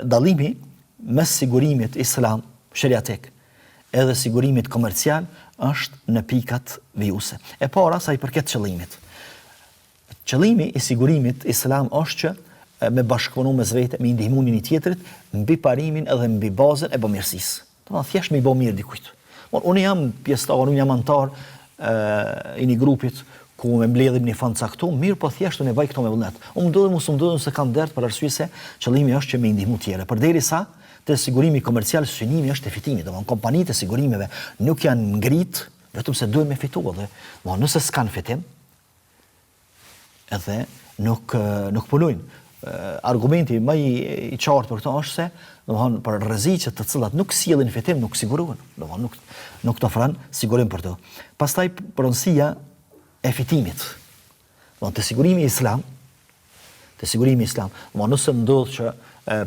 dallimi mes sigurimit islam sheriatik edhe sigurimit komercial është në pikat vijuse. E para sa i përket qëllimit. Qëllimi i sigurimit islam është që me bashkëpunu mes vete, me ndihmu një tjetrit mbi parimin edhe mbi bazën e bëmirësisë. Domethënë thjesht me i bë mirë dikujt. Unë jam pjesëtar, unë jam antar i një grupit ku me mbledhim një fond caktuar, mirë po thjesht unë e vaj këto me vullnet. Unë mos se kam dert për arsye se qëllimi është që me ndihmu tjerë. Përderisa te sigurimi komercial synimi është e fitimit. Domethënë kompanitë e sigurimeve nuk janë ngrit vetëm se duhen me fitu edhe. Nëse s'kan fitim, edhe nuk punojnë. Argumenti më i qartë për këto është se domethënë për rreziqet të cilat nuk sjellin fitim nuk sigurohen. Domethënë nuk të ofron sigurim për to. Pastaj pronësia e fitimit. Te sigurimi islam, nëse ndodh që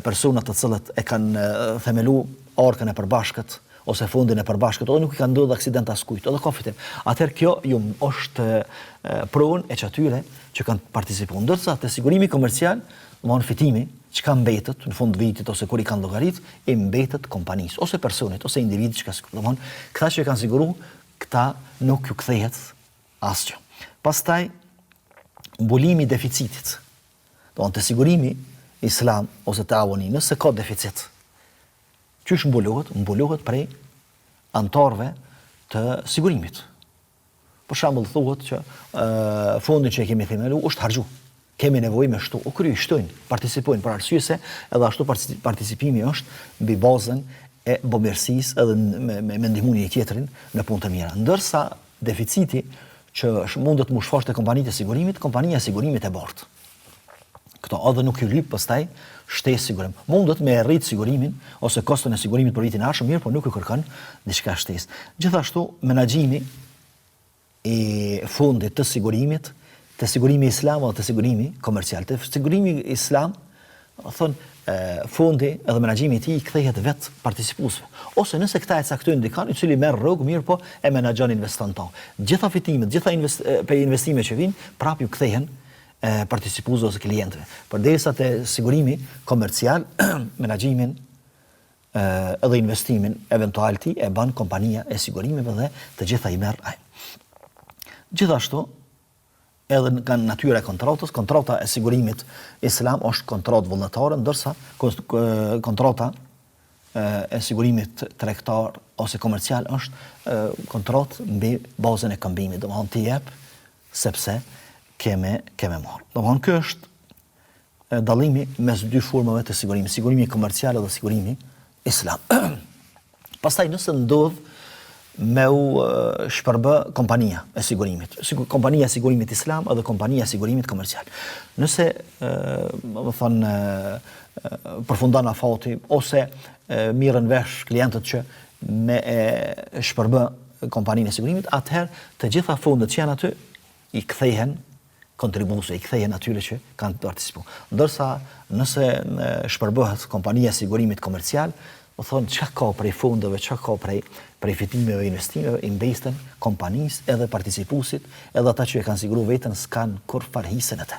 personat të cilët e kanë themelu arkën e përbashkët ose fondin e përbashkët, edhe nuk i ka ndodhur aksident askujt, edhe ka fitim. Atëherë kjo është pronë e çatyre që kanë participuar. Ndërsa te sigurimi komercial, fitimi çka mbetet në fund vitit ose kur i kanë llogarit, i mbetet kompanisë ose personit ose individit që këta që kanë siguru, këta nuk ju kthehet asgjë. Pastaj mbulimi i deficitit. Te sigurimi islam ose te avoni, nëse ka deficit, qysh mbulohet? Mbulohet prej antarëve të sigurimit. Për shembull thuhet që fondin që e kemi themelu është harxhu. Kemi nevojë me shtu, shtojnë, participojnë për arsye se edhe ashtu participimi është mbi bazën e bëmirësisë edhe me ndihmën e tjetrin në punë të mira. Ndërsa deficiti që mundet të shfosh te kompania e sigurimit e bartë. Këto edhe nuk ju lyp pastaj shtesë sigurim. Mundet me rrit sigurimin ose koston e sigurimit për vitin e ardhshëm, mirë, por nuk ju kërkon diçka shtesë. Gjithashtu menaxhimi i fondit të sigurimit, te sigurimi islam ose te sigurimi komercial. Te sigurimi islam, fondi edhe menaxhimi i tij kthehet vet participuesve. Ose nëse këta e caktojnë dikan, i cili merr rrogë, mirë, po e menaxhon investanton. Gjitha fitimet, për investime që vijnë, prap ju kthehen participuesve ose klientëve. Përderisa te sigurimi komercial, menaxhimin edhe investimin eventual ti e bën kompania e sigurimeve dhe të gjitha i merr ai. Gjithashtu edhe nga natyra e kontratës, kontrata e sigurimit islam është kontratë vullnetare, ndërsa kontrata e sigurimit tregtar ose komercial është kontratë mbi bazën e këmbimit. Domethënë ti jep sepse keme marrë. Domethënë ky është dallimi mes dy formave të sigurimit, sigurimi komercial dhe sigurimi islam. Pastaj nëse ndodh me u shpërbë kompania e sigurimit. Kompania e sigurimit islam edhe kompania e sigurimit komercial. Nëse, përfundon afati ose mirën vesh klientët që me shpërbë kompaninë e sigurimit, atëherë të gjitha fondet që janë aty i kthehen kontribuese, i kthehen atyre që kanë participuar. Ndërsa nëse shpërbëhet kompania e sigurimit komercial, çka ka prej fondeve, çka ka prej fitimeve, investimeve, i mbesën kompanisë edhe participuesit, edhe ata që e kanë siguruar veten s'kan kur farë hisën atë.